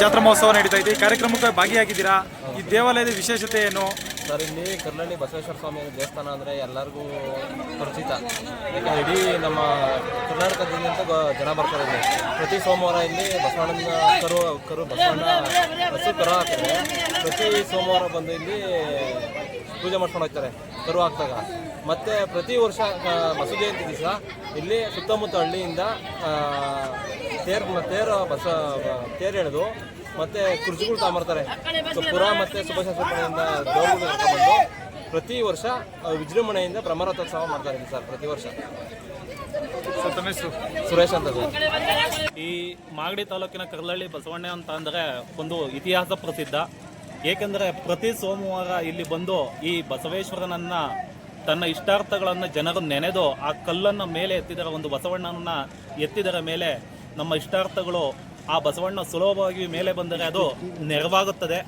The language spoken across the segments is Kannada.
ಜಾತ್ರಾ ಮಹೋತ್ಸವ ನಡೀತಾ ಇದೆ. ಈ ಕಾರ್ಯಕ್ರಮಕ್ಕೆ ಭಾಗಿಯಾಗಿದ್ದೀರಾ. ಈ ದೇವಾಲಯದ ವಿಶೇಷತೆ ಏನು ಸರ್? ಇಲ್ಲಿ ಕರ್ನಳ್ಳಿ ಬಸವೇಶ್ವರ ಸ್ವಾಮಿ ದೇವಸ್ಥಾನ ಅಂದರೆ ಎಲ್ಲರಿಗೂ ಪರಿಚಿತ. ಯಾಕೆ ಇಡೀ ನಮ್ಮ ಕರ್ನಾಟಕದಿಂದ ಜನ ಬರ್ತಾರೆ ಇಲ್ಲಿ. ಪ್ರತಿ ಸೋಮವಾರ ಇಲ್ಲಿ ಬಸವಣ್ಣನ ಕರು ಬಸವಣ್ಣ ಹಸು ಕರು ಹಾಕ್ತಾರೆ. ಪ್ರತಿ ಸೋಮವಾರ ಬಂದು ಇಲ್ಲಿ ಪೂಜೆ ಮಾಡ್ಕೊಂಡು ಹೋಗ್ತಾರೆ ಕರು ಹಾಕಿದಾಗ. ಮತ್ತು ಪ್ರತಿ ವರ್ಷ ಬಸವ ಜಯಂತಿ ದಿವಸ ಇಲ್ಲಿ ಸುತ್ತಮುತ್ತ ಹಳ್ಳಿಯಿಂದ ತೇರು ಎಳೆದು ಮತ್ತು ಕುರ್ಚಿಗಳು ತಗೊಂಬರ್ತಾರೆ. ಪುರ ಮತ್ತು ಸುಭಾಷಿಂದ ದೇವರುಗಳು ತಗೊಂಡು ಪ್ರತಿ ವರ್ಷ ವಿಜೃಂಭಣೆಯಿಂದ ಬ್ರಹ್ಮರಥೋತ್ಸವ ಮಾಡ್ತಾರೆ ಸರ್ ಪ್ರತಿ ವರ್ಷ. ತಮ್ಮ ಹೆಸರು? ಸುರೇಶ್ ಅಂತ ಸರ್. ಈ ಮಾಗಡಿ ತಾಲೂಕಿನ ಕರ್ಲಳ್ಳಿ ಬಸವಣ್ಣ ಅಂತ ಅಂದರೆ ಒಂದು ಇತಿಹಾಸ ಪ್ರಸಿದ್ಧ. ಏಕೆಂದರೆ ಪ್ರತಿ ಸೋಮವಾರ ಇಲ್ಲಿ ಬಂದು ಈ ಬಸವೇಶ್ವರನನ್ನ ತನ್ನ ಇಷ್ಟಾರ್ಥಗಳನ್ನು ಜನರು ನೆನೆದು ಆ ಕಲ್ಲನ್ನು ಮೇಲೆ ಎತ್ತಿದರ, ಒಂದು ಬಸವಣ್ಣನನ್ನು ಎತ್ತಿದರ ಮೇಲೆ ನಮ್ಮ ಇಷ್ಟಾರ್ಥಗಳು ಆ ಬಸವಣ್ಣ ಸುಲಭವಾಗಿ ಮೇಲೆ ಬಂದರೆ ಅದು ನೆರವಾಗುತ್ತದೆ.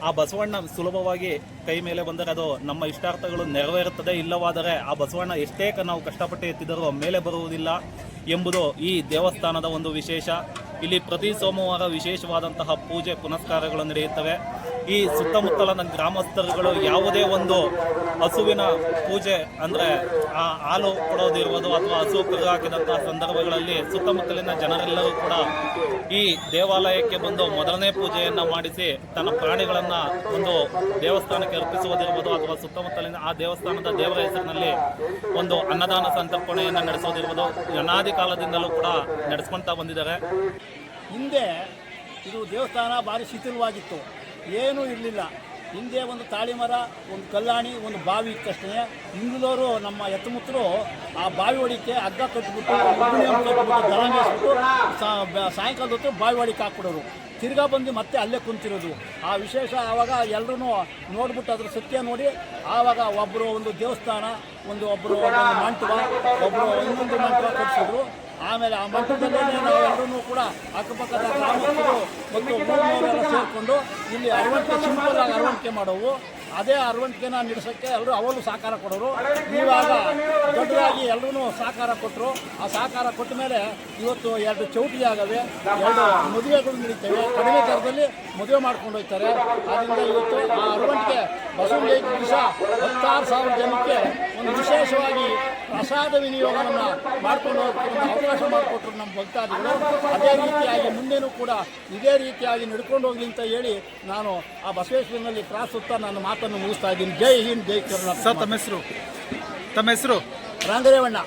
ಆ ಬಸವಣ್ಣ ಸುಲಭವಾಗಿ ಕೈ ಮೇಲೆ ಬಂದರೆ ಅದು ನಮ್ಮ ಇಷ್ಟಾರ್ಥಗಳು ನೆರವೇರುತ್ತದೆ. ಇಲ್ಲವಾದರೆ ಆ ಬಸವಣ್ಣ ಎಷ್ಟೇ ನಾವು ಕಷ್ಟಪಟ್ಟು ಎತ್ತಿದರೂ ಮೇಲೆ ಬರುವುದಿಲ್ಲ ಎಂಬುದು ಈ ದೇವಸ್ಥಾನದ ಒಂದು ವಿಶೇಷ. ಇಲ್ಲಿ ಪ್ರತಿ ಸೋಮವಾರ ವಿಶೇಷವಾದಂತಹ ಪೂಜೆ ಪುನಸ್ಕಾರಗಳು ನಡೆಯುತ್ತವೆ. ಈ ಸುತ್ತಮುತ್ತಲಿನ ಗ್ರಾಮಸ್ಥರುಗಳು ಯಾವುದೇ ಒಂದು ಹಸುವಿನ ಪೂಜೆ ಅಂದರೆ ಆ ಹಾಲು ಕೊಡೋದಿರ್ಬೋದು ಅಥವಾ ಹಸು ಕರು ಹಾಕಿದಂತಹ ಸಂದರ್ಭಗಳಲ್ಲಿ ಸುತ್ತಮುತ್ತಲಿನ ಜನರೆಲ್ಲರೂ ಕೂಡ ಈ ದೇವಾಲಯಕ್ಕೆ ಬಂದು ಮೊದಲನೇ ಪೂಜೆಯನ್ನು ಮಾಡಿಸಿ ತನ್ನ ಪ್ರಾಣಿಗಳನ್ನು ಒಂದು ದೇವಸ್ಥಾನಕ್ಕೆ ಅರ್ಪಿಸುವುದಿರ್ಬೋದು ಅಥವಾ ಸುತ್ತಮುತ್ತಲಿನ ಆ ದೇವಸ್ಥಾನದ ದೇವರ ಹೆಸರಿನಲ್ಲಿ ಒಂದು ಅನ್ನದಾನ ಸಂತರ್ಪಣೆಯನ್ನು ನಡೆಸೋದಿರ್ಬೋದು ಅನಾದಿ ಕಾಲದಿಂದಲೂ ಕೂಡ ನಡೆಸ್ಕೊಳ್ತಾ ಬಂದಿದ್ದಾರೆ. ಹಿಂದೆ ಇದು ದೇವಸ್ಥಾನ ಭಾರಿ ಶಿಥಿಲವಾಗಿತ್ತು, ಏನೂ ಇರಲಿಲ್ಲ. ಹಿಂದೆ ಒಂದು ತಾಳಿಮರ, ಒಂದು ಕಲ್ಲಾಣಿ, ಒಂದು ಬಾವಿ ಇತ್ತಷ್ಟೇ. ಹಿಂದಿನವರು ನಮ್ಮ ಎತ್ತಮುತ್ತರು ಆ ಬಾವಿ ಹೊಡಿಕೆ ಹಗ್ಗ ಕಟ್ಟಿಬಿಟ್ಟು ದನ ಮೇಯಿಸ್ಬಿಟ್ಟು ಸಾಯಂಕಾಲದ ಹೊತ್ತು ಬಾವಿ ಹೊಡಿಕೆ ಹಾಕ್ಬಿಡೋರು. ತಿರ್ಗಾ ಬಂದು ಮತ್ತೆ ಅಲ್ಲೇ ಕುಂತಿರೋದು ಆ ವಿಶೇಷ. ಆವಾಗ ಎಲ್ಲರೂ ನೋಡ್ಬಿಟ್ಟು ಅದ್ರ ಸತ್ಯ ನೋಡಿ ಆವಾಗ ಒಬ್ಬರು ಒಂದು ದೇವಸ್ಥಾನ, ಒಬ್ಬರು ಮಂಟಪ, ಒಬ್ಬರು ಇನ್ನೊಂದು ಮಂಟಪ ಕಟ್ಟಿಸಿದ್ರು. ಆಮೇಲೆ ಆ ಮಂಟಪದಲ್ಲೇ ನಾವೆಲ್ಲರೂ ಕೂಡ ಅಕ್ಕಪಕ್ಕದ ಗ್ರಾಮಸ್ಥರು ಮತ್ತು ಊರಿನವರೆಲ್ಲ ಸೇರಿಕೊಂಡು ಇಲ್ಲಿ ಸಿಂಪಲ್ಲಾಗಿ ಅರವಣಿಕೆ ಮಾಡೋವು. ಅದೇ ಅರವಣಿಕೆನ ನಡೆಸೋಕ್ಕೆ ಎಲ್ಲರೂ ಅವಳು ಸಹಕಾರ ಕೊಡೋರು. ಇವಾಗ ದೊಡ್ಡದಾಗಿ ಎಲ್ಲರೂ ಸಹಕಾರ ಕೊಟ್ಟರು. ಆ ಸಹಕಾರ ಕೊಟ್ಟ ಮೇಲೆ ಇವತ್ತು 2 ಚೌಟಿ ಆಗವೆ, 2 ಮದುವೆಗಳು ನಡೀತವೆ. ಕಡಿಮೆ ದರದಲ್ಲಿ ಮದುವೆ ಮಾಡ್ಕೊಂಡು ಹೋಗ್ತಾರೆ. ಆದ್ದರಿಂದ ಇವತ್ತು ಆ ಅರವಣಿಕೆ ಬಸವ ಜಯಂತಿ ದಿವಸ 16,000 ಜನಕ್ಕೆ ಒಂದು ವಿಶೇಷವಾಗಿ ಪ್ರಸಾದ ವಿನಿಯೋಗವನ್ನು ಮಾಡ್ಕೊಂಡು ಹೋಗೋಕ್ಕೆ ಅವಕಾಶ ಮಾಡಿಕೊಟ್ರು ನಮ್ಮ ಭಕ್ತಾದಿಗಳು. ಅದೇ ರೀತಿಯಾಗಿ ಮುಂದೆನೂ ಕೂಡ ಇದೇ ರೀತಿಯಾಗಿ ನಡ್ಕೊಂಡು ಹೋಗ್ಲಿ ಅಂತ ಹೇಳಿ ನಾನು ಆ ಬಸವೇಶ್ವರನಲ್ಲಿ ಪ್ರಾರ್ಥಿಸುತ್ತಾ ನನ್ನ ಮಾತನ್ನು ಮುಗಿಸ್ತಾ ಇದ್ದೀನಿ. ಜೈ ಹಿಂದ್, ಜೈ ಕರ್ನಾಟಕ. ತಮ್ಮ ಹೆಸರು? ರಂಗರೇವಣ್ಣ.